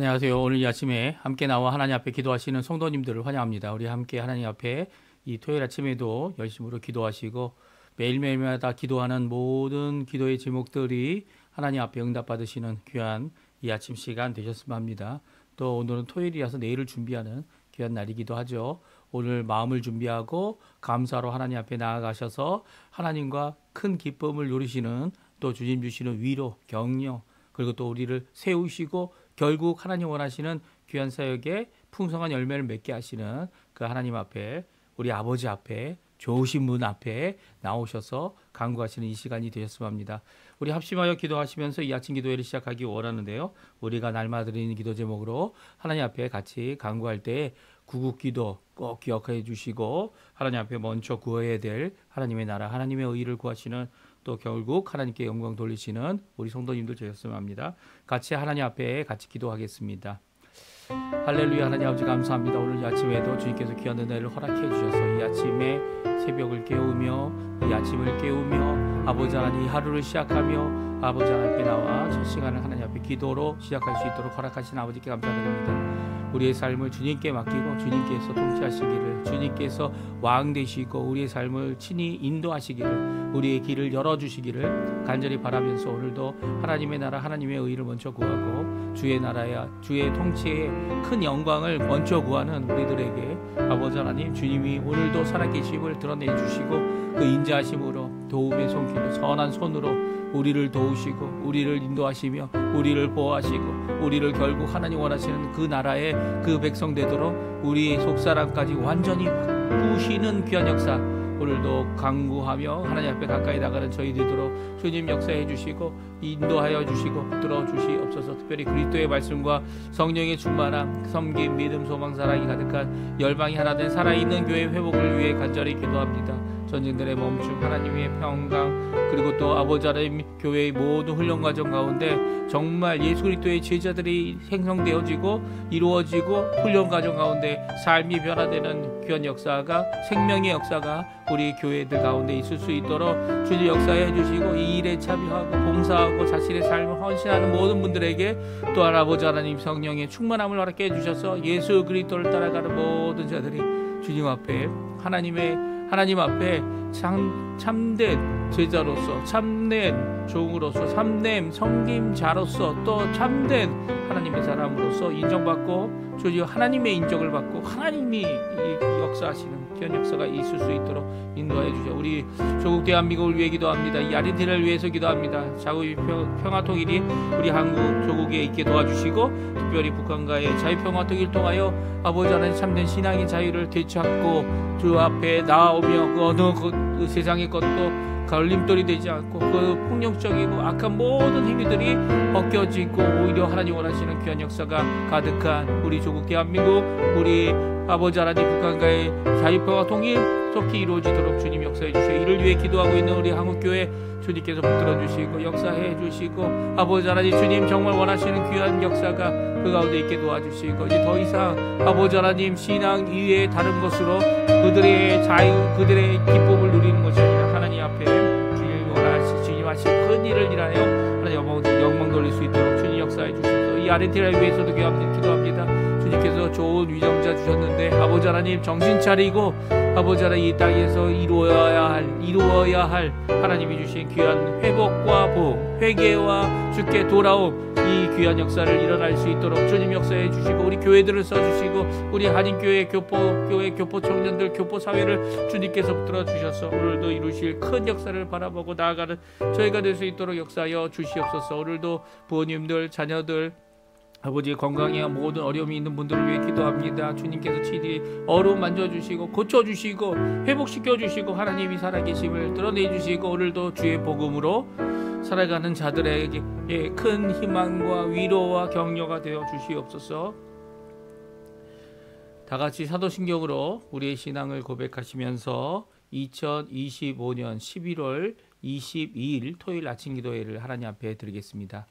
안녕하세요. 오늘 이 아침에 함께 나와 하나님 앞에 기도하시는 성도님들을 환영합니다. 우리 함께 하나님 앞에 이 토요일 아침에도 열심으로 기도하시고 매일매일마다 기도하는 모든 기도의 제목들이 하나님 앞에 응답받으시는 귀한 이 아침 시간 되셨으면 합니다. 또 오늘은 토요일이라서 내일을 준비하는 귀한 날이기도 하죠. 오늘 마음을 준비하고 감사로 하나님 앞에 나아가셔서 하나님과 큰 기쁨을 누리시는 또 주님 주시는 위로, 격려 그리고 또 우리를 세우시고 결국 하나님 원하시는 귀한 사역에 풍성한 열매를 맺게 하시는 그 하나님 앞에 우리 아버지 앞에 좋으신 분 앞에 나오셔서 간구하시는 이 시간이 되셨으면 합니다. 우리 합심하여 기도하시면서 이 아침 기도회를 시작하기 원하는데요. 우리가 날마다 드리는 기도 제목으로 하나님 앞에 같이 간구할 때 구국기도 꼭 기억해 주시고 하나님 앞에 먼저 구해야 될 하나님의 나라 하나님의 의의를 구하시는 또 결국 하나님께 영광 돌리시는 우리 성도님들 되셨으면 합니다. 같이 하나님 앞에 같이 기도하겠습니다. 할렐루야. 하나님 아버지 감사합니다. 오늘 이 아침에도 주님께서 귀한 은혜를 허락해 주셔서 이 아침에 새벽을 깨우며 이 아침을 깨우며 아버지 하나님 이 하루를 시작하며 아버지 하나님 앞에 나와 첫 시간을 하나님 앞에 기도로 시작할 수 있도록 허락하신 아버지께 감사드립니다. 우리의 삶을 주님께 맡기고 주님께서 통치하시기를 주님께서 왕 되시고 우리의 삶을 친히 인도하시기를 우리의 길을 열어주시기를 간절히 바라면서 오늘도 하나님의 나라 하나님의 의의를 먼저 구하고 주의 나라야 주의 통치에 큰 영광을 먼저 구하는 우리들에게 아버지 하나님 주님이 오늘도 살아계심을 드러내 주시고 그 인자하심으로 도움의 손길로 선한 손으로 우리를 도우시고 우리를 인도하시며 우리를 보호하시고 우리를 결국 하나님 원하시는 그 나라의 그 백성 되도록 우리의 속사람까지 완전히 바꾸시는 귀한 역사 오늘도 간구하며 하나님 앞에 가까이 나가는 저희 되도록 주님 역사해 주시고 인도하여 주시고 붙들어 주시옵소서. 특별히 그리스도의 말씀과 성령의 충만함 섬김 믿음 소망 사랑이 가득한 열방이 하나 된 살아있는 교회 회복을 위해 간절히 기도합니다. 전쟁들의 멈춤 하나님의 평강 그리고 또 아버지 하나님 교회의 모든 훈련 과정 가운데 정말 예수 그리스도의 제자들이 생성되어지고 이루어지고 훈련 과정 가운데 삶이 변화되는 귀한 역사가 생명의 역사가 우리 교회들 가운데 있을 수 있도록 주님 역사해 주시고 이 일에 참여하고 봉사하고 자신의 삶을 헌신하는 모든 분들에게 또한 아버지 하나님 성령의 충만함을 허락해 주셔서 예수 그리스도를 따라가는 모든 자들이 주님 앞에 하나님 앞에 참된 제자로서 참된 종으로서 참된 섬김자로서 또 참된 하나님의 사람으로서 인정받고 주님 하나님의 인정을 받고 하나님이 역사하시는 귀한 역사가 있을 수 있도록 인도해 주셔. 우리 조국 대한민국을 위해 기도합니다. 이 아르헨티나를 위해서 기도합니다. 자국의 평화 통일이 우리 한국 조국에 있게 도와주시고 특별히 북한과의 자유평화 통일을 통하여 아버지 하나님 참된 신앙의 자유를 되찾고 주 앞에 나오며 그 어느 그 세상의 것도 걸림돌이 되지 않고 그 폭력적이고 악한 모든 행위들이 벗겨지고 오히려 하나님 원하시는 귀한 역사가 가득한 우리 조국 대한민국 우리 아버지 하나님 북한과의 자유평화 통일 속히 이루어지도록 주님 역사해 주시고 이를 위해 기도하고 있는 우리 한국교회 주님께서 붙들어 주시고 역사해 주시고 아버지 하나님 주님 정말 원하시는 귀한 역사가 그 가운데 있게 도와주시고 이제 더 이상 아버지 하나님 신앙 이외의 다른 것으로 그들의 자유 그들의 기쁨을 누리는 것이 아니라 하나님 앞에 주님 하신 큰 일을 일하여 하나님 영광 돌릴 수 있도록 주님 역사해 주셔서 이 아르헨티나를 위해서도 기도합니다. 주님께서 좋은 위정자 주셨는데 아버지 하나님 정신 차리고 아버지 하나님 이 땅에서 이루어야 할 하나님이 주신 귀한 회복과 보험 회개와 주께 돌아옴 이 귀한 역사를 일어날 수 있도록 주님 역사해 주시고 우리 교회들을 써주시고 우리 한인교회 교포 청년들 교포 사회를 주님께서 붙들어 주셔서 오늘도 이루실 큰 역사를 바라보고 나아가는 저희가 될 수 있도록 역사하여 주시옵소서. 오늘도 부모님들 자녀들 아버지의 건강에 모든 어려움이 있는 분들을 위해 기도합니다. 주님께서 친히 어루만 만져주시고 고쳐주시고 회복시켜주시고 하나님이 살아계심을 드러내주시고 오늘도 주의 복음으로 살아가는 자들에게 큰 희망과 위로와 격려가 되어 주시옵소서. 다같이 사도신경으로 우리의 신앙을 고백하시면서 2025년 11월 22일 토요일 아침 기도회를 하나님 앞에 드리겠습니다.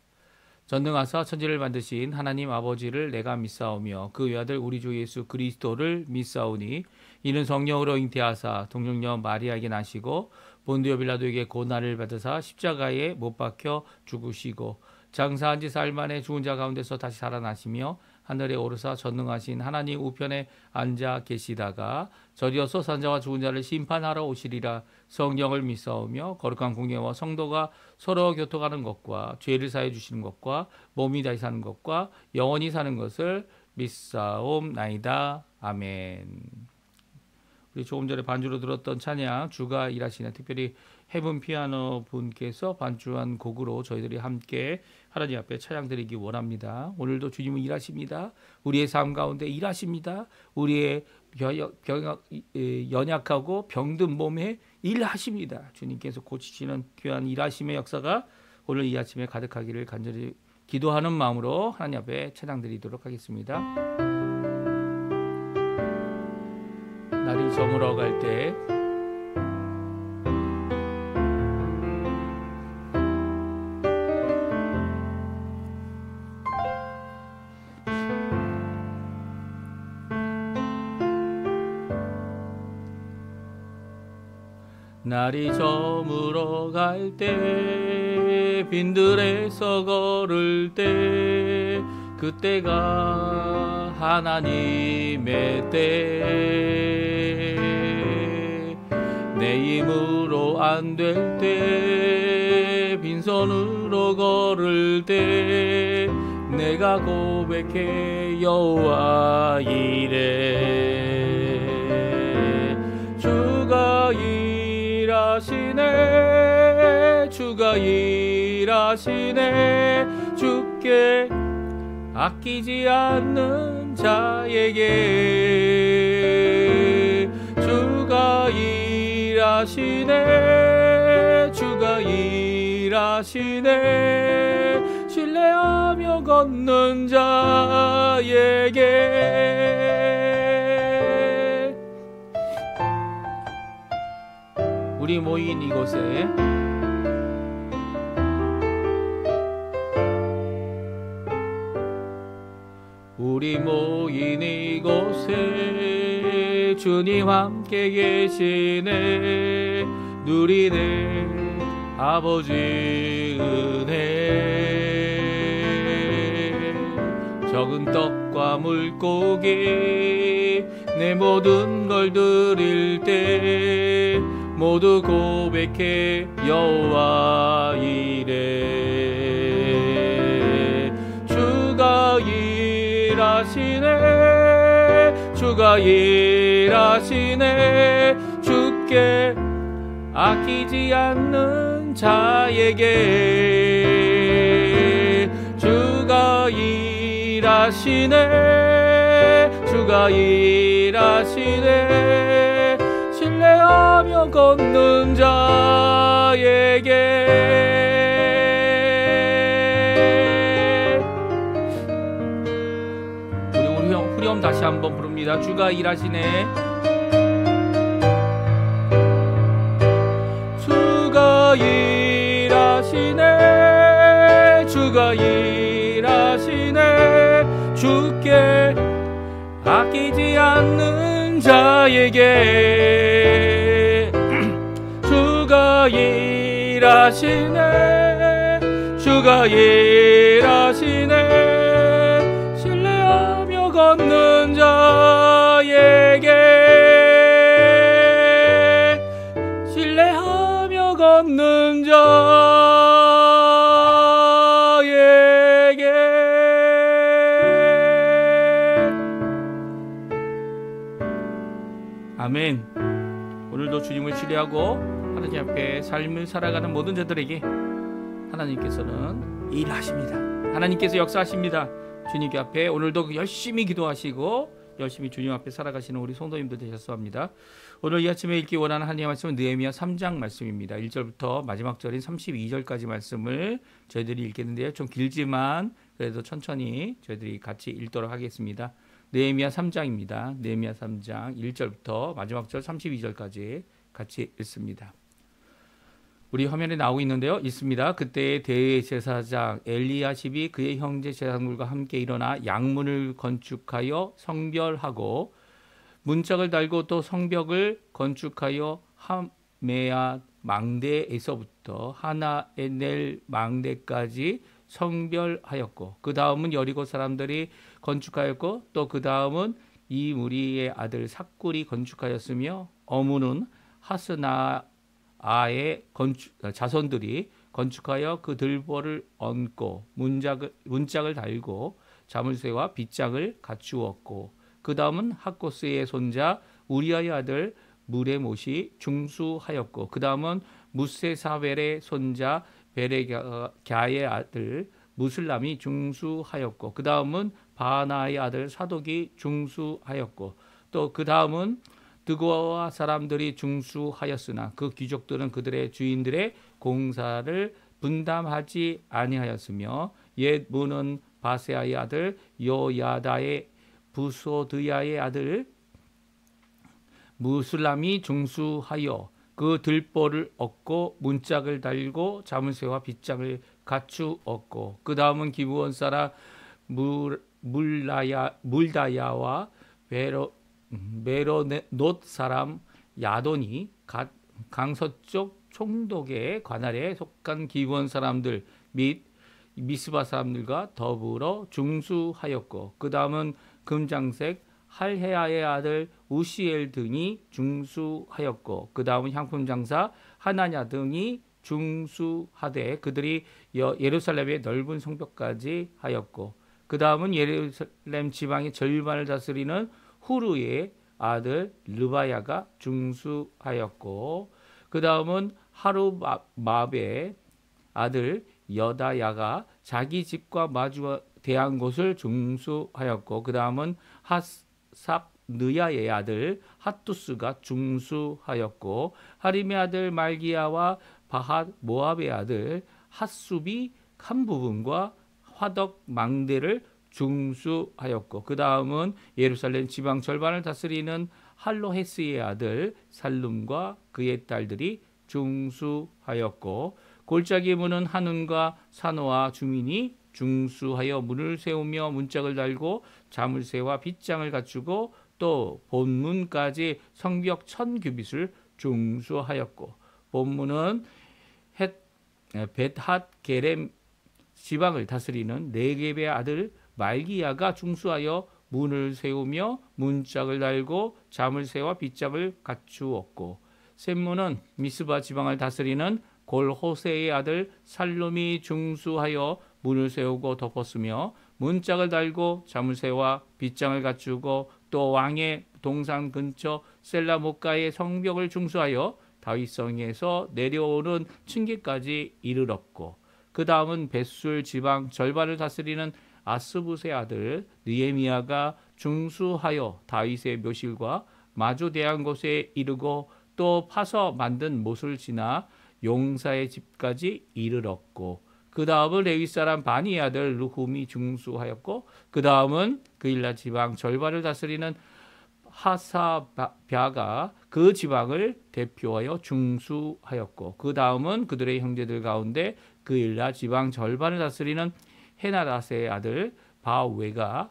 전능하사 천지를 만드신 하나님 아버지를 내가 믿사오며 그 외아들 우리 주 예수 그리스도를 믿사오니 이는 성령으로 잉태하사 동정녀 마리아에게 나시고 본디오 빌라도에게 고난을 받으사 십자가에 못 박혀 죽으시고 장사한 지 사흘 만에 죽은 자 가운데서 다시 살아나시며 하늘에 오르사 전능하신 하나님 우편에 앉아 계시다가 저리어서 산자와 죽은 자를 심판하러 오시리라. 성경을 믿사오며 거룩한 공예와 성도가 서로 교통하는 것과 죄를 사해 주시는 것과 몸이 다시 사는 것과 영원히 사는 것을 믿사옵나이다. 아멘. 우리 조금 전에 반주로 들었던 찬양 주가 일하시네, 특별히 헤븐 피아노 분께서 반주한 곡으로 저희들이 함께 하나님 앞에 찬양 드리기 원합니다. 오늘도 주님은 일하십니다. 우리의 삶 가운데 일하십니다. 우리의 연약하고 병든 몸에 일하십니다. 주님께서 고치시는 귀한 일하심의 역사가 오늘 이 아침에 가득하기를 간절히 기도하는 마음으로 하나님 앞에 찬양 드리도록 하겠습니다. 날이 저물어 갈 때 날이 저물어 갈 때 빈들에서 걸을 때 그때가 하나님의 때 내 힘으로 안 될 때 빈손으로 걸을 때 내가 고백해 여호와 이래 주가 일하시네 주가 일하시네 주께 아끼지 않는 자에게 주가 일하시네 주가 일하시네 신뢰하며 걷는 자에게 우리 모인 이곳에 우리 모인 이곳에 주님 함께 계시네 누리네 아버지 은혜 적은 떡과 물고기 내 모든 걸 드릴 때 모두 고백해 여호와 이래 주가 일하시네 주가 일하시네 주께 아끼지 않는 자에게 주가 일하시네 주가 일하시네 신뢰하며 걷는 자에게 우리 후렴 다시 한번 부릅니다. 주가 일하시네 주가 일하시네 주가 일하시네 주께 아끼지 않는 자에게 주가 일하시네 주가 일하시네 신뢰하며 걷는 자에게 신뢰하며 걷는 자에게 아멘. 오늘도 주님을 신뢰하고 하나님 앞에 삶을 살아가는 모든 자들에게 하나님께서는 일하십니다. 하나님께서 역사하십니다. 주님 앞에 오늘도 열심히 기도하시고 열심히 주님 앞에 살아가시는 우리 성도님들 되셨습니다. 오늘 이 아침에 읽기 원하는 하나님의 말씀은 느헤미야 3장 말씀입니다. 1절부터 마지막 절인 32절까지 말씀을 저희들이 읽겠는데요. 좀 길지만 그래도 천천히 저희들이 같이 읽도록 하겠습니다. 느헤미야 3장입니다. 느헤미야 3장 1절부터 마지막 절 32절까지 같이 읽습니다. 우리 화면에 나오고 있는데요. 있습니다. 그때 대제사장 엘리야십이 그의 형제 제사장들과 함께 일어나 양문을 건축하여 성별하고 문짝을 달고 또 성벽을 건축하여 하메야 망대에서부터 하나에넬 망대까지 성별하였고 그 다음은 여리고 사람들이 건축하였고 또 그 다음은 이 무리의 아들 삭굴이 건축하였으며 어무는 하스나아의 자손들이 건축하여 그 들보를 얹고 문짝을 달고 자물쇠와 빗장을 갖추었고 그 다음은 학코스의 손자 우리아의 아들 무레못이 중수하였고 그 다음은 무세사벨의 손자 베레갸의 아들 무슬람이 중수하였고 그 다음은 바나의 아들 사독이 중수하였고 또 그 다음은 드고아 사람들이 중수하였으나 그 귀족들은 그들의 주인들의 공사를 분담하지 아니하였으며 옛 문은 바세아의 아들 요야다의 부소드야의 아들 무슬람이 중수하여 그 들보를 얻고 문짝을 달고 자물쇠와 빗장을 갖추었고 그 다음은 기브온 사람 물다야와 메로노 사람 야돈이 강서쪽 총독의 관할에 속한 기브온 사람들 및 미스바 사람들과 더불어 중수하였고 그 다음은 금장색 할헤아의 아들 우시엘 등이 중수하였고 그 다음은 향품 장사 하나냐 등이 중수하되 그들이 예루살렘의 넓은 성벽까지 하였고 그 다음은 예루살렘 지방의 절반을 다스리는 후르의 아들 르바야가 중수하였고 그 다음은 하루마베의 아들 여다야가 자기 집과 마주 대한 곳을 중수하였고 그 다음은 삽느야의 아들 핫투스가 중수하였고 하림의 아들 말기야와 바핫 모압의 아들 핫숲이 한 부분과 화덕 망대를 중수하였고 그 다음은 예루살렘 지방 절반을 다스리는 할로헤스의 아들 살룸과 그의 딸들이 중수하였고 골짜기 문은 한운과 산호와 주민이 중수하여 문을 세우며 문짝을 달고 자물쇠와 빗장을 갖추고 또 본문까지 성벽 1000규빗을 중수하였고 본문은 벳핫 게렘 지방을 다스리는 네겝의 아들 말기야가 중수하여 문을 세우며 문짝을 달고 자물쇠와 빗장을 갖추었고 셈문은 미스바 지방을 다스리는 골호세의 아들 살룸이 중수하여 문을 세우고 덮었으며 문짝을 달고 자물쇠와 빗장을 갖추고 또 왕의 동산 근처 셀라못가의 성벽을 중수하여 다윗성에서 내려오는 층계까지 이르렀고 그 다음은 벳술 지방 절반을 다스리는 아스붓의 아들 느헤미야가 중수하여 다윗의 묘실과 마주 대한 곳에 이르고 또 파서 만든 못을 지나 용사의 집까지 이르렀고 그 다음은 레위 사람 바니의 아들 르훔이 중수하였고 그 다음은 그일라 지방 절반을 다스리는 하사랴가 그 지방을 대표하여 중수하였고 그 다음은 그들의 형제들 가운데 그일라 지방 절반을 다스리는 헤나닷의 아들 바웨가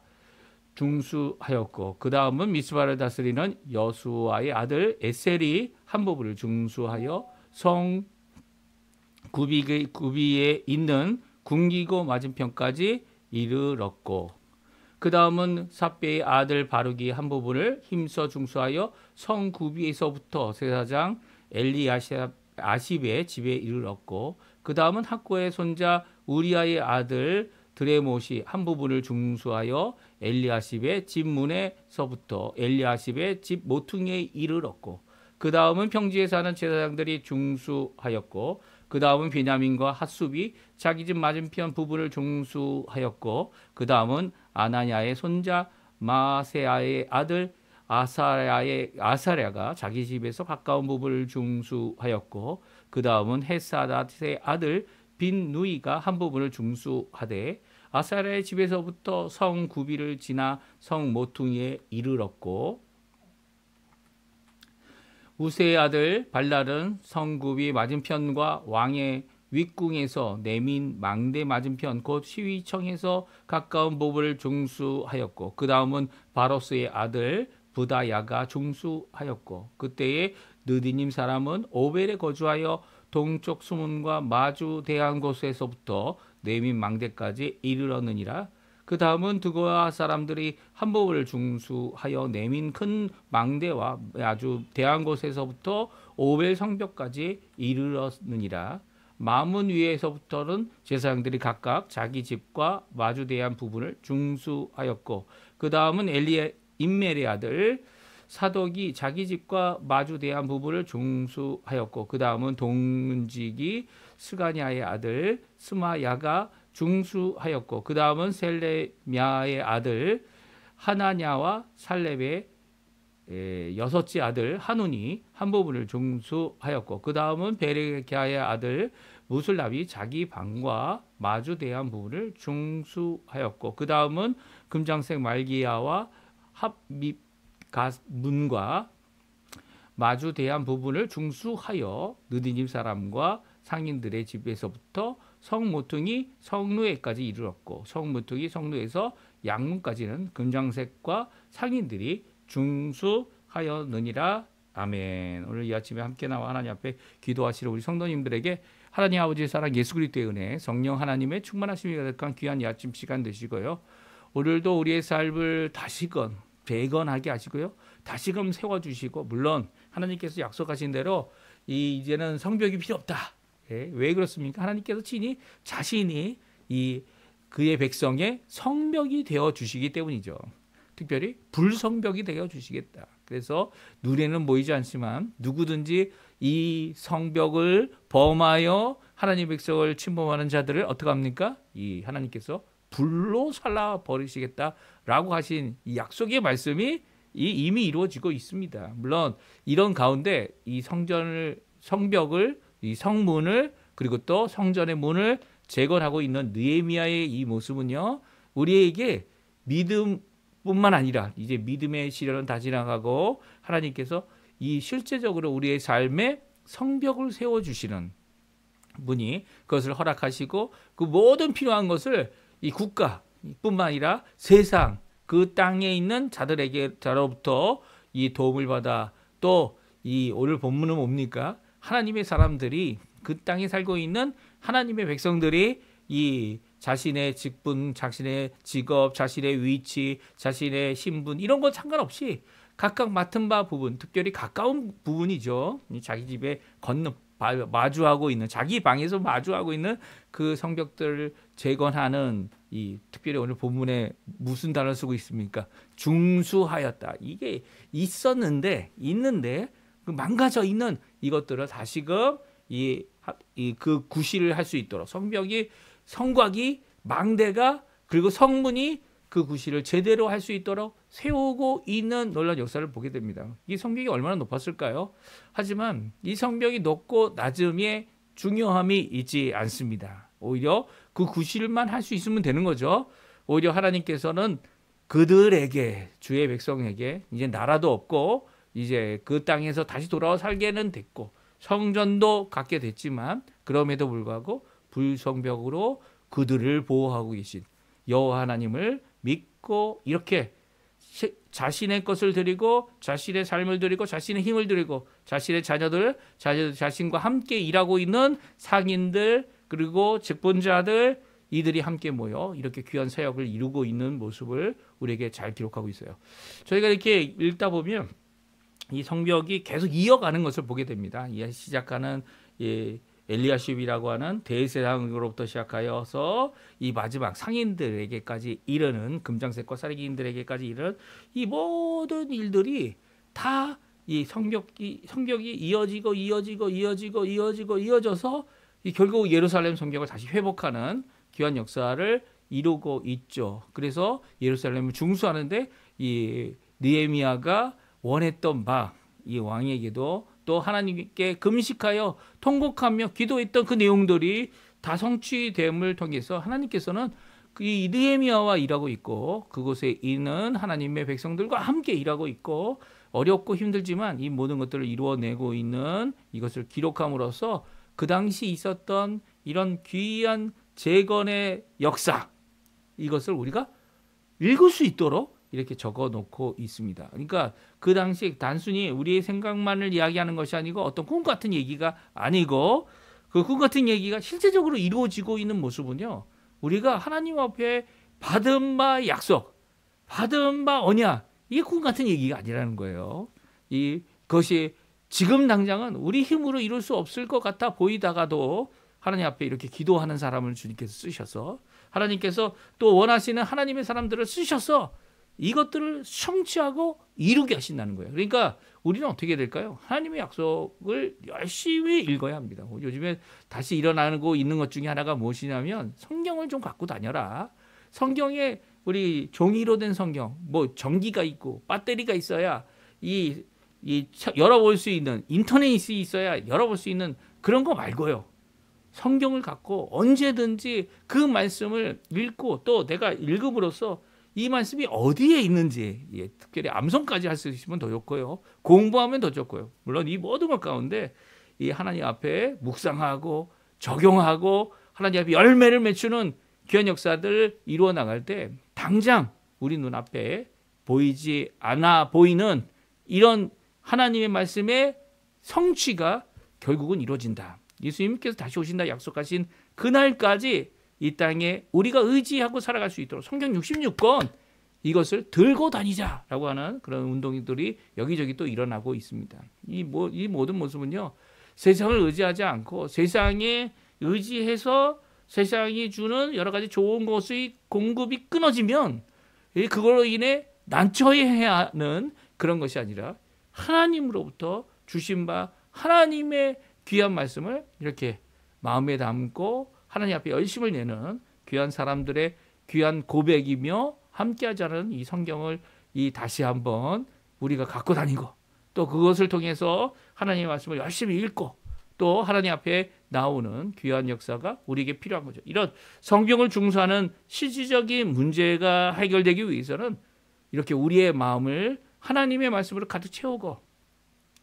중수하였고 그 다음은 미스바를 다스리는 여수아의 아들 에셀이 한 부분을 중수하여 성 구비에 있는 궁기고 맞은편까지 이르렀고 그 다음은 삽베의 아들 바룩이 한 부분을 힘써 중수하여 성 구비에서부터 제사장 엘리아십의 집에 이르렀고 그 다음은 학고의 손자 우리아의 아들 드레못이 한 부분을 중수하여 엘리아십의 집 문에서부터 엘리아십의 집 모퉁이에 이르렀고 그 다음은 평지에 사는 제사장들이 중수하였고 그 다음은 베냐민과 핫숲이 자기 집 맞은편 부분을 중수하였고 그 다음은 아나냐의 손자 마세아의 아들 아사랴가 자기 집에서 가까운 부분을 중수하였고 그 다음은 헤사닷의 아들 빈누이가 한 부분을 중수하되 아사랴의 집에서부터 성 구비를 지나 성 모퉁이에 이르렀고 우세의 아들 발랄은 성구비 맞은편과 왕의 윗궁에서 내민 망대 맞은편 곧 시위청에서 가까운 부분을 중수하였고 그 다음은 바로스의 아들 부다야가 중수하였고 그때에 느디님 사람은 오벨에 거주하여 동쪽 수문과 마주 대한 곳에서부터 내민 망대까지 이르렀느니라. 그 다음은 드고아 사람들이 한복을 중수하여 내민 큰 망대와 아주 대한 곳에서부터 오벨 성벽까지 이르렀느니라. 마문 위에서부터는 제사장들이 각각 자기 집과 마주대한 부분을 중수하였고, 그 다음은 임멜의 아들 사독이 자기 집과 마주대한 부분을 중수하였고, 그 다음은 동문직이 스가냐의 아들 스마야가 중수하였고, 그 다음은 셀레미야의 아들 하나냐와 살렙의 여섯째 아들 하눈이 한 부분을 중수하였고, 그 다음은 베레기야의 아들 무술랍이 자기 방과 마주대한 부분을 중수하였고, 그 다음은 금장색 말기야와 합립문과 마주대한 부분을 중수하여 느디님 사람과 상인들의 집에서부터 성모퉁이 성루에까지 이르렀고, 성모퉁이 성루에서 양문까지는 금장색과 상인들이 중수하였느니라. 아멘. 오늘 이 아침에 함께 나와 하나님 앞에 기도하시는 우리 성도님들에게 하나님 아버지의 사랑, 예수 그리스도의 은혜, 성령 하나님의 충만하심이 가득한 귀한 이 아침 시간 되시고요. 오늘도 우리의 삶을 다시금 재건하게 하시고요, 다시금 세워주시고, 물론 하나님께서 약속하신 대로 이제는 성벽이 필요 없다. 왜 그렇습니까? 하나님께서 친히 자신이 그의 백성의 성벽이 되어 주시기 때문이죠. 특별히 불성벽이 되어 주시겠다. 그래서 눈에는 보이지 않지만 누구든지 이 성벽을 범하여 하나님 백성을 침범하는 자들을 어떻게 합니까? 이 하나님께서 불로 살라 버리시겠다라고 하신 이 약속의 말씀이 이미 이루어지고 있습니다. 물론 이런 가운데 이 성벽을, 이 성문을, 그리고 또 성전의 문을 재건하고 있는 느헤미야의 이 모습은요, 우리에게 믿음뿐만 아니라 이제 믿음의 시련은 다 지나가고 하나님께서 이 실제적으로 우리의 삶에 성벽을 세워주시는 분이 그것을 허락하시고, 그 모든 필요한 것을 이 국가뿐만 아니라 세상 그 땅에 있는 자로부터 이 도움을 받아, 또 이 오늘 본문은 뭡니까? 하나님의 사람들이, 그 땅에 살고 있는 하나님의 백성들이 이 자신의 직분, 자신의 직업, 자신의 위치, 자신의 신분 이런 거 상관없이 각각 맡은 바 부분, 특별히 가까운 부분이죠. 자기 집에 마주하고 있는, 자기 방에서 마주하고 있는 그 성벽들을 재건하는, 이 특별히 오늘 본문에 무슨 단어를 쓰고 있습니까? 중수하였다. 이게 있는데 그 망가져 있는 이것들을 다시금 그 구실을 할 수 있도록, 성곽이, 망대가, 그리고 성문이 그 구실을 제대로 할 수 있도록 세우고 있는 놀라운 역사를 보게 됩니다. 이 성벽이 얼마나 높았을까요? 하지만 이 성벽이 높고 낮음의 중요함이 있지 않습니다. 오히려 그 구실만 할 수 있으면 되는 거죠. 오히려 하나님께서는 그들에게, 주의 백성에게 이제 나라도 없고 이제 그 땅에서 다시 돌아와 살게는 됐고 성전도 갖게 됐지만, 그럼에도 불구하고 불성벽으로 그들을 보호하고 계신 여호와 하나님을 믿고 이렇게 자신의 것을 드리고, 자신의 삶을 드리고, 자신의 힘을 드리고, 자신의 자신과 함께 일하고 있는 상인들, 그리고 직분자들, 이들이 함께 모여 이렇게 귀한 사역을 이루고 있는 모습을 우리에게 잘 기록하고 있어요. 저희가 이렇게 읽다 보면 이 성벽이 계속 이어가는 것을 보게 됩니다. 시작하는 엘리야십이라고 하는 대제사장으로부터 시작하여서 이 마지막 상인들에게까지 이르는, 금장색과 사기인들에게까지 이르는 이 모든 일들이 다 이 성벽이 이어져서 결국 예루살렘 성벽을 다시 회복하는 귀한 역사를 이루고 있죠. 그래서 예루살렘을 중수하는데 이 느헤미야가 원했던 바, 이 왕에게도 또 하나님께 금식하여 통곡하며 기도했던 그 내용들이 다 성취됨을 통해서 하나님께서는 이 느헤미야와 일하고 있고, 그곳에 있는 하나님의 백성들과 함께 일하고 있고, 어렵고 힘들지만 이 모든 것들을 이루어내고 있는 이것을 기록함으로써 그 당시 있었던 이런 귀한 재건의 역사, 이것을 우리가 읽을 수 있도록 이렇게 적어 놓고 있습니다. 그러니까 그 당시 단순히 우리의 생각만을 이야기하는 것이 아니고 어떤 꿈 같은 얘기가 아니고, 그 꿈 같은 얘기가 실제적으로 이루어지고 있는 모습은요, 우리가 하나님 앞에 받은 바 약속, 받은 바 언약, 이게 꿈 같은 얘기가 아니라는 거예요. 그것이 지금 당장은 우리 힘으로 이룰 수 없을 것 같아 보이다가도 하나님 앞에 이렇게 기도하는 사람을 주님께서 쓰셔서, 하나님께서 또 원하시는 하나님의 사람들을 쓰셔서 이것들을 성취하고 이루게 하신다는 거예요. 그러니까 우리는 어떻게 될까요? 하나님의 약속을 열심히 읽어야 합니다. 요즘에 다시 일어나고 있는 것 중에 하나가 무엇이냐면 성경을 좀 갖고 다녀라. 성경에 우리 종이로 된 성경, 뭐 전기가 있고 배터리가 있어야 열어볼 수 있는, 인터넷이 있어야 열어볼 수 있는 그런 거 말고요. 성경을 갖고 언제든지 그 말씀을 읽고 또 내가 읽음으로써 이 말씀이 어디에 있는지, 특별히 암송까지 할 수 있으면 더 좋고요. 공부하면 더 좋고요. 물론 이 모든 것 가운데 이 하나님 앞에 묵상하고 적용하고 하나님 앞에 열매를 맺추는 귀한 역사들을 이루어 나갈 때 당장 우리 눈앞에 보이지 않아 보이는 이런 하나님의 말씀의 성취가 결국은 이루어진다. 예수님께서 다시 오신다 약속하신 그날까지 이 땅에 우리가 의지하고 살아갈 수 있도록 성경 66권 이것을 들고 다니자라고 하는 그런 운동들이 여기저기 또 일어나고 있습니다. 이 모든 모습은요, 세상을 의지하지 않고 세상에 의지해서 세상이 주는 여러 가지 좋은 것의 공급이 끊어지면 그걸로 인해 난처해야 하는 그런 것이 아니라 하나님으로부터 주신 바 하나님의 귀한 말씀을 이렇게 마음에 담고 하나님 앞에 열심을 내는 귀한 사람들의 귀한 고백이며 함께하자는 이 성경을 다시 한번 우리가 갖고 다니고 또 그것을 통해서 하나님의 말씀을 열심히 읽고 또 하나님 앞에 나오는 귀한 역사가 우리에게 필요한 거죠. 이런 성경을 중수하는 실질적인 문제가 해결되기 위해서는 이렇게 우리의 마음을 하나님의 말씀으로 가득 채우고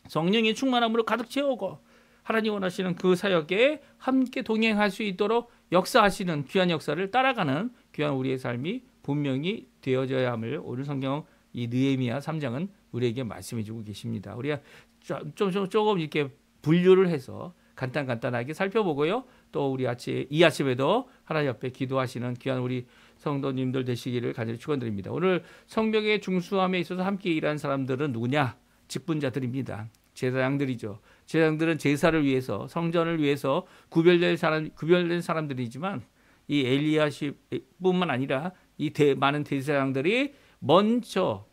성령의 충만함으로 가득 채우고 하나님 원하시는 그 사역에 함께 동행할 수 있도록 역사하시는 귀한 역사를 따라가는 귀한 우리의 삶이 분명히 되어져야 함을 오늘 성경 이 느헤미야 3장은 우리에게 말씀해 주고 계십니다. 우리가 조금 이렇게 분류를 해서 간단하게 살펴보고요. 또 우리 이 아침에도 하나님 앞에 기도하시는 귀한 우리 성도님들 되시기를 간절히 축원드립니다. 오늘 성벽의 중수함에 있어서 함께 일하는 사람들은 누구냐? 직분자들입니다. 제사장들이죠. 제사장들은 제사를 위해서, 성전을 위해서 구별된 사람들이지만 이 엘리야십뿐만 아니라 많은 제사장들이 먼저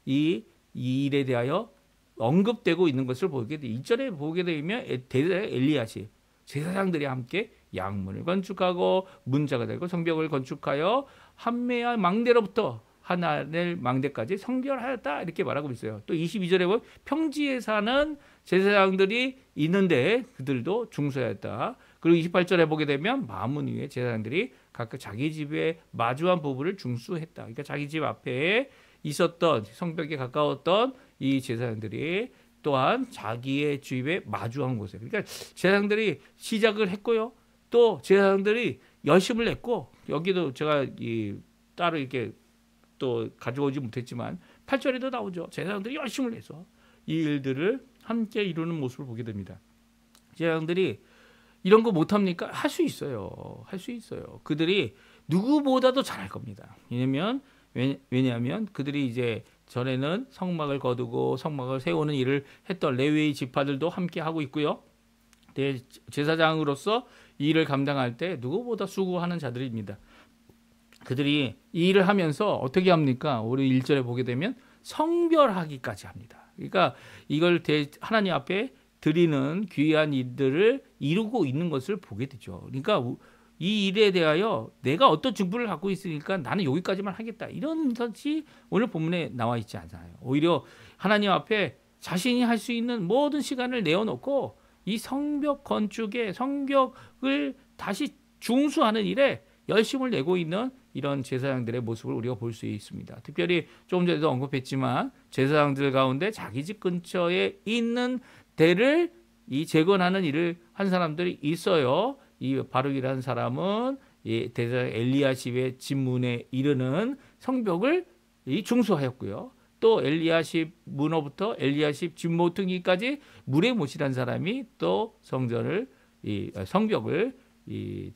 이 일에 대하여 언급되고 있는 것을 보게 돼. 1절에 보게 되면 엘리야십 제사장들이 함께 양문을 건축하고 문자가 되고 성벽을 건축하여 한매와 망대로부터 하나넬 망대까지 성결하였다 이렇게 말하고 있어요. 또 22절에 보면 평지에 사는 제사장들이 있는데 그들도 중수하였다. 그리고 28절에 보게 되면 마문 위에 제사장들이 각각 자기 집에 마주한 부부를 중수했다. 그러니까 자기 집 앞에 있었던 성벽에 가까웠던 이 제사장들이 또한 자기의 집에 마주한 곳에, 그러니까 제사장들이 시작을 했고요. 또 제사장들이 열심을 냈고, 여기도 제가 따로 이렇게 또 가져오지 못했지만 8절에도 나오죠. 제사장들이 열심을 내서 이 일들을 함께 이루는 모습을 보게 됩니다. 제사장들이 이런 거 못합니까? 할 수 있어요. 할 수 있어요. 그들이 누구보다도 잘할 겁니다. 왜냐하면 그들이 이제 전에는 성막을 거두고 성막을 세우는 일을 했던 레위의 지파들도 함께 하고 있고요. 제사장으로서 이 일을 감당할 때 누구보다 수고하는 자들입니다. 그들이 이 일을 하면서 어떻게 합니까? 우리 1절에 보게 되면 성별하기까지 합니다. 그러니까 이걸 하나님 앞에 드리는 귀한 일들을 이루고 있는 것을 보게 되죠. 그러니까 이 일에 대하여 내가 어떤 직분을 갖고 있으니까 나는 여기까지만 하겠다. 이런 것이 오늘 본문에 나와 있지 않아요. 오히려 하나님 앞에 자신이 할 수 있는 모든 시간을 내어놓고 이 성벽 건축에 성벽을 다시 중수하는 일에 열심을 내고 있는 이런 제사장들의 모습을 우리가 볼 수 있습니다. 특별히 조금 전에도 언급했지만 제사장들 가운데 자기 집 근처에 있는 대를 재건하는 일을 한 사람들이 있어요. 이 바룩이라는 사람은 대제사장 엘리야십의 집문에 이르는 성벽을 중수하였고요. 또 엘리야십 문호부터 엘리야십 집모퉁이까지 물에 못이란 사람이 또 성벽을 이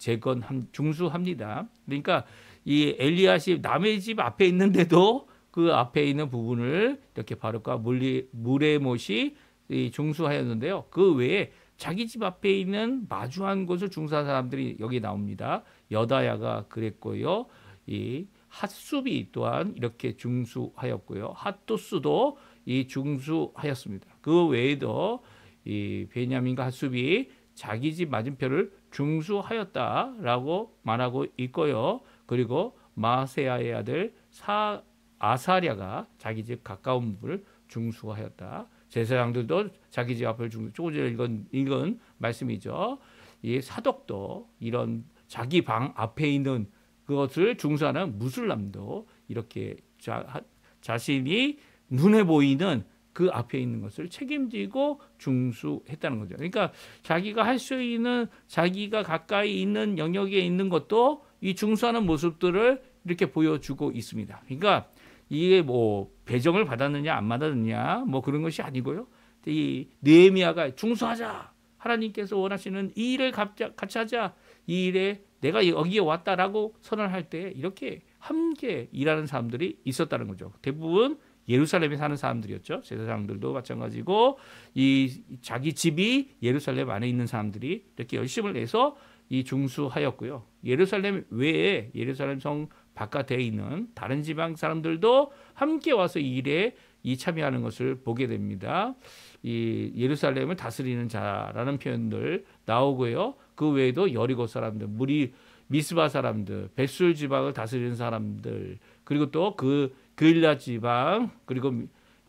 중수합니다. 그러니까 이 엘리야시 남의 집 앞에 있는데도 그 앞에 있는 부분을 이렇게 바룩과 무레못이 중수하였는데요. 그 외에 자기 집 앞에 있는 마주한 곳을 중수한 사람들이 여기 나옵니다. 여다야가 그랬고요. 이 핫수비 또한 이렇게 중수하였고요. 핫도스도 이 중수하였습니다. 그 외에도 이 베냐민과 핫수비 자기 집 맞은편을 중수하였다라고 말하고 있고요. 그리고 마세야의 아들 아사랴가 자기 집 가까운 부분을 중수하였다. 제사장들도 자기 집 앞을 조금 전에 읽은 말씀이죠. 이 사독도 이런 자기 방 앞에 있는 그것을 중수하는 무슬람도 이렇게 자신이 눈에 보이는 그 앞에 있는 것을 책임지고 중수했다는 거죠. 그러니까 자기가 할 수 있는 자기가 가까이 있는 영역에 있는 것도 이 중수하는 모습들을 이렇게 보여주고 있습니다. 그러니까 이게 뭐 배정을 받았느냐 안 받았느냐 뭐 그런 것이 아니고요. 이 느헤미야가 중수하자. 하나님께서 원하시는 이 일을 같이 하자. 이 일에 내가 여기에 왔다라고 선언할 때 이렇게 함께 일하는 사람들이 있었다는 거죠. 대부분 예루살렘에 사는 사람들이었죠. 제사장들도 마찬가지고 이 자기 집이 예루살렘 안에 있는 사람들이 이렇게 열심을 내서 이 중수하였고요. 예루살렘 외에 예루살렘 성 바깥에 있는 다른 지방 사람들도 함께 와서 이 일에 참여하는 것을 보게 됩니다. 이 예루살렘을 다스리는 자라는 표현들 나오고요. 그 외에도 여리고 사람들, 미스바 사람들, 벳술 지방을 다스리는 사람들, 그리고 또 그 그일라 지방, 그리고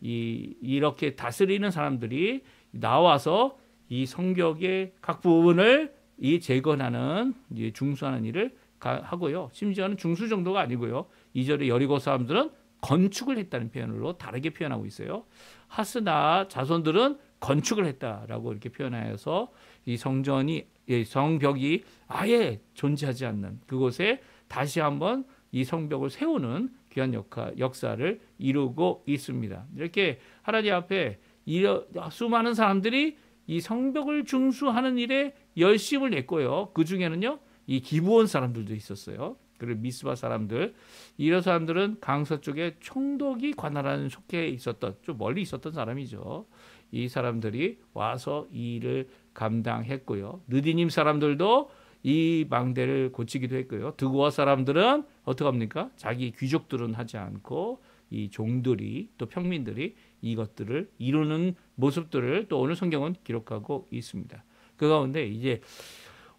이렇게 다스리는 사람들이 나와서 이 성벽의 각 부분을 재건하는 중수하는 일을 하고요. 심지어는 중수 정도가 아니고요. 2절에 여리고 사람들은 건축을 했다는 표현으로 다르게 표현하고 있어요. 하스나 자손들은 건축을 했다라고 이렇게 표현하여서 이 성벽이 아예 존재하지 않는 그곳에 다시 한번 이 성벽을 세우는 귀한 역사를 이루고 있습니다. 이렇게 하나님 앞에 수많은 사람들이 이 성벽을 중수하는 일에 열심을 냈고요. 그 중에는요, 이 기브온 사람들도 있었어요. 그리고 미스바 사람들, 이런 사람들은 강서쪽에 총독이 관할하는 속해 있었던, 좀 멀리 있었던 사람이죠. 이 사람들이 와서 이 일을 감당했고요. 느디님 사람들도 이 망대를 고치기도 했고요. 드고아 사람들은 어떻게 합니까? 자기 귀족들은 하지 않고 이 종들이 또 평민들이 이것들을 이루는 모습들을 또 오늘 성경은 기록하고 있습니다. 그 가운데 이제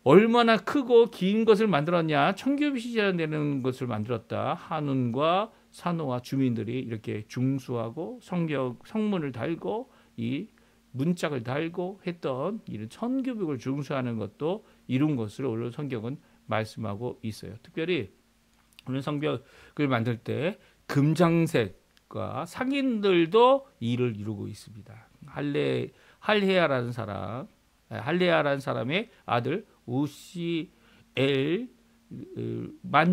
얼마나 크고 긴 것을 만들었냐, 청교비시라는 것을 만들었다. 한운과 산호와 주민들이 이렇게 중수하고 성문을 달고 이 문짝을 달고 했던 이런 천규벽을 중수하는 것도 이룬 것을 오늘 성경은 말씀하고 있어요. 특별히 오늘 성벽을 만들 때 금장색과 상인들도 일을 이루고 있습니다. 할레야라는 사람의 아들 우시엘만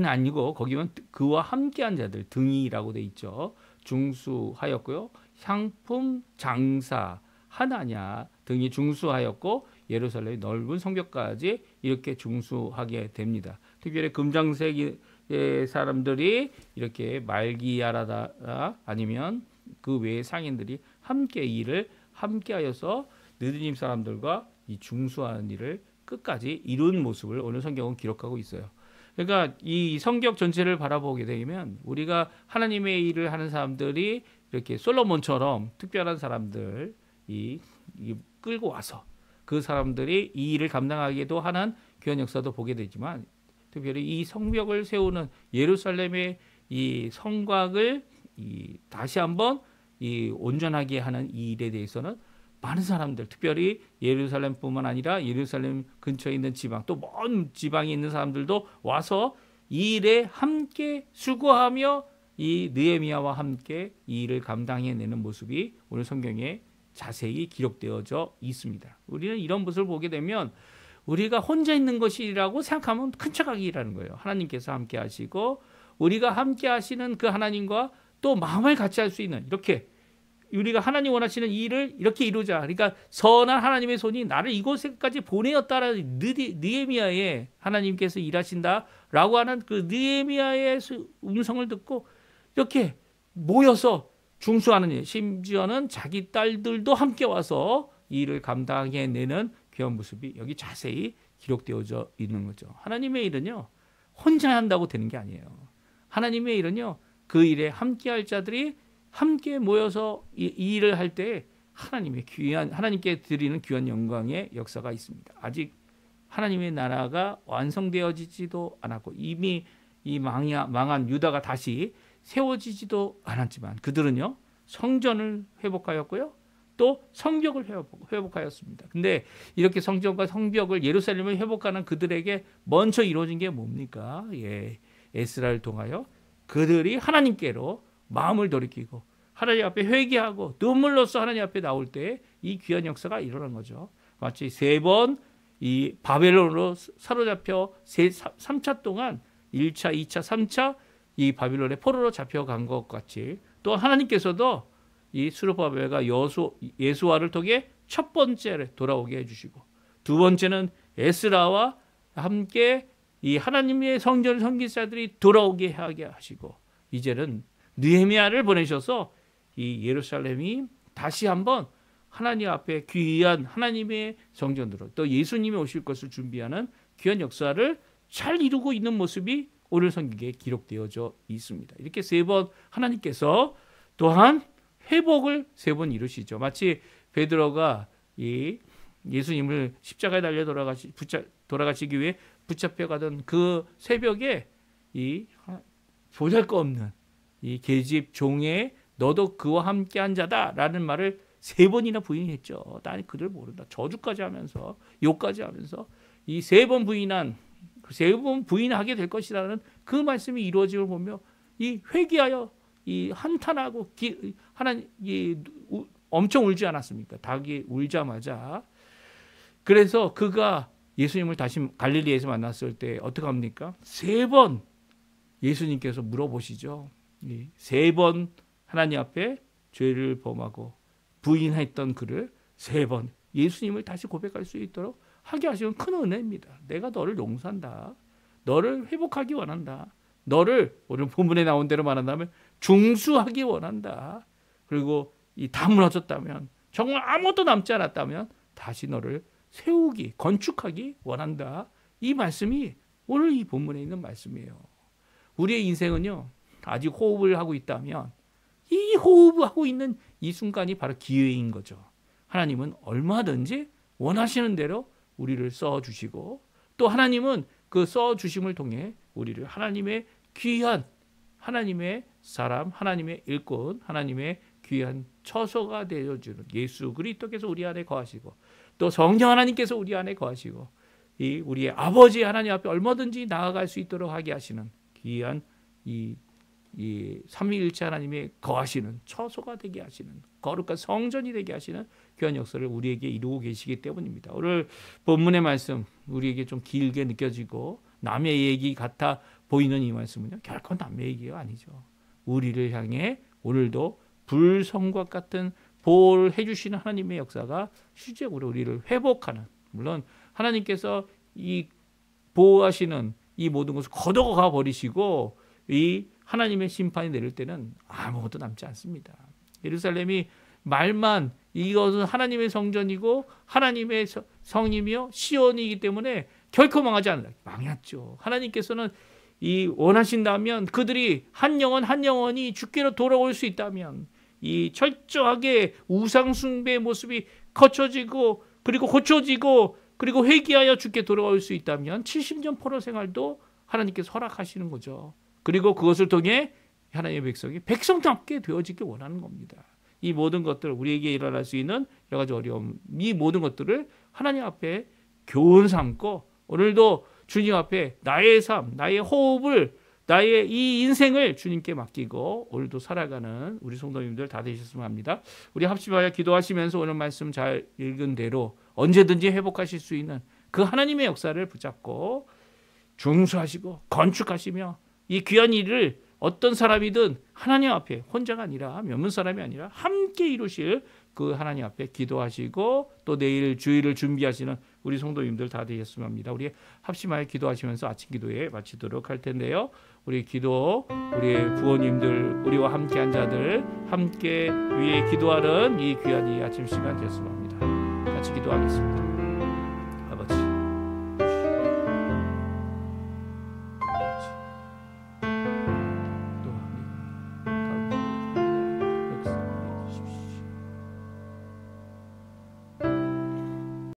아니고 거기면 그와 함께한 자들 등이라고 돼 있죠. 중수하였고요. 향품 장사 하나냐 등이 중수하였고 예루살렘의 넓은 성벽까지 이렇게 중수하게 됩니다. 특별히 금장색의 사람들이 이렇게 말기야라다 아니면 그 외의 상인들이 함께 일을 함께하여서 느드님 사람들과 이 중수하는 일을 끝까지 이룬 모습을 오늘 성경은 기록하고 있어요. 그러니까 이 성벽 전체를 바라보게 되면 우리가 하나님의 일을 하는 사람들이 이렇게 솔로몬처럼 특별한 사람들 이 끌고 와서 그 사람들이 이 일을 감당하기도 하는 귀한 역사도 보게 되지만 특별히 이 성벽을 세우는 예루살렘의 이 성곽을 다시 한번 온전하게 하는 이 일에 대해서는 많은 사람들, 특별히 예루살렘뿐만 아니라 예루살렘 근처에 있는 지방, 또 먼 지방에 있는 사람들도 와서 이 일에 함께 수고하며 이 느헤미야와 함께 이 일을 감당해내는 모습이 오늘 성경에 자세히 기록되어져 있습니다. 우리는 이런 모습을 보게 되면 우리가 혼자 있는 것이라고 생각하면 큰 착각이라는 거예요. 하나님께서 함께 하시고 우리가 함께 하시는 그 하나님과 또 마음을 같이 할 수 있는 이렇게 우리가 하나님 원하시는 이 일을 이렇게 이루자. 그러니까 선한 하나님의 손이 나를 이곳까지 보내었다라는 느헤미야의 하나님께서 일하신다라고 하는 그 느헤미야의 음성을 듣고 이렇게 모여서 중수하는 일, 심지어는 자기 딸들도 함께 와서 이 일을 감당해내는 귀한 모습이 여기 자세히 기록되어져 있는 거죠. 하나님의 일은요, 혼자 한다고 되는 게 아니에요. 하나님의 일은요, 그 일에 함께할 자들이 함께 모여서 이 일을 할 때 하나님의 귀한, 하나님께 드리는 귀한 영광의 역사가 있습니다. 아직 하나님의 나라가 완성되어지지도 않았고 이미 이 망한 유다가 다시 세워지지도 않았지만 그들은요, 성전을 회복하였고요, 또 성벽을 회복하였습니다. 근데 이렇게 성전과 성벽을, 예루살렘을 회복하는 그들에게 먼저 이루어진 게 뭡니까? 에스라를 통하여 그들이 하나님께로 마음을 돌이키고 하나님 앞에 회개하고 눈물로써 하나님 앞에 나올 때 이 귀한 역사가 일어난 거죠. 마치 3번 이 바벨론으로 사로잡혀 3차 동안 1차, 2차, 3차 이 바빌론의 포로로 잡혀간 것 같이 또 하나님께서도 이 스룹바벨과 예수아를 통해 첫 번째를 돌아오게 해주시고 두 번째는 에스라와 함께 이 하나님의 성전을 섬긴 자들이 돌아오게 하게 하시고 이제는 느헤미야를 보내셔서 이 예루살렘이 다시 한번 하나님 앞에 귀한 하나님의 성전으로 또 예수님이 오실 것을 준비하는 귀한 역사를 잘 이루고 있는 모습이 오늘 성경에 기록되어져 있습니다. 이렇게 3번 하나님께서 또한 회복을 3번 이루시죠. 마치 베드로가 이 예수님을 십자가에 달려 돌아가시기 위해 붙잡혀가던 그 새벽에 이 보잘것없는 이 계집 종의 너도 그와 함께한 자다라는 말을 3번이나 부인했죠. 나는 그를 모른다. 저주까지 하면서 욕까지 하면서 이 3번 부인한 3번 부인하게 될 것이라는 그 말씀이 이루어짐을 보며 이 회개하여 이 한탄하고 하나님 엄청 울지 않았습니까? 닭이 울자마자. 그래서 그가 예수님을 다시 갈릴리에서 만났을 때 어떻게 합니까? 3번 예수님께서 물어보시죠. 3번 하나님 앞에 죄를 범하고 부인했던 그를 3번 예수님을 다시 고백할 수 있도록 하게 하시는 큰 은혜입니다. 내가 너를 용서한다. 너를 회복하기 원한다. 너를 오늘 본문에 나온 대로 말한다면 중수하기 원한다. 그리고 다 무너졌다면 정말 아무것도 남지 않았다면 다시 너를 세우기, 건축하기 원한다. 이 말씀이 오늘 이 본문에 있는 말씀이에요. 우리의 인생은요, 아직 호흡을 하고 있다면 이 호흡하고 있는 이 순간이 바로 기회인 거죠. 하나님은 얼마든지 원하시는 대로 우리를 써주시고 또 하나님은 그 써주심을 통해 우리를 하나님의 귀한 하나님의 사람, 하나님의 일꾼, 하나님의 귀한 처소가 되어주는 예수 그리스도께서 우리 안에 거하시고 또 성령 하나님께서 우리 안에 거하시고 이 우리의 아버지 하나님 앞에 얼마든지 나아갈 수 있도록 하게 하시는 귀한 이 삼위일체 하나님의 거하시는 처소가 되게 하시는 거룩한 성전이 되게 하시는 귀한 역사를 우리에게 이루고 계시기 때문입니다. 오늘 본문의 말씀 우리에게 좀 길게 느껴지고 남의 얘기 같아 보이는 이 말씀은요, 결코 남의 얘기가 아니죠. 우리를 향해 오늘도 불성과 같은 보호를 해주시는 하나님의 역사가 실제로 우리를 회복하는, 물론 하나님께서 이 보호하시는 이 모든 것을 걷어가 버리시고 이 하나님의 심판이 내릴 때는 아무것도 남지 않습니다. 예루살렘이 말만 이것은 하나님의 성전이고 하나님의 성이며 시온이기 때문에 결코 망하지 않는다. 망했죠. 하나님께서는 이 원하신다면 그들이 한 영혼이 주께로 돌아올 수 있다면 이 철저하게 우상 숭배의 모습이 거쳐지고 그리고 고쳐지고 그리고 회개하여 주께 돌아올 수 있다면 70년 포로 생활도 하나님께서 허락하시는 거죠. 그리고 그것을 통해 하나님의 백성이 백성답게 되어지길 원하는 겁니다. 이 모든 것들 우리에게 일어날 수 있는 여러 가지 어려움, 이 모든 것들을 하나님 앞에 교훈 삼고 오늘도 주님 앞에 나의 삶, 나의 호흡을, 나의 이 인생을 주님께 맡기고 오늘도 살아가는 우리 성도님들 다 되셨으면 합니다. 우리 합심하여 기도하시면서 오늘 말씀 잘 읽은 대로 언제든지 회복하실 수 있는 그 하나님의 역사를 붙잡고 중수하시고 건축하시며 이 귀한 일을 어떤 사람이든 하나님 앞에 혼자가 아니라 몇몇 사람이 아니라 함께 이루실 그 하나님 앞에 기도하시고 또 내일 주일을 준비하시는 우리 성도님들 다 되셨으면 합니다. 우리 합심하여 기도하시면서 아침 기도에 마치도록 할 텐데요. 우리 기도, 우리 부모님들, 우리와 함께한 자들 함께 위에 기도하는 이 귀한 이 아침 시간 되었으면 합니다. 같이 기도하겠습니다.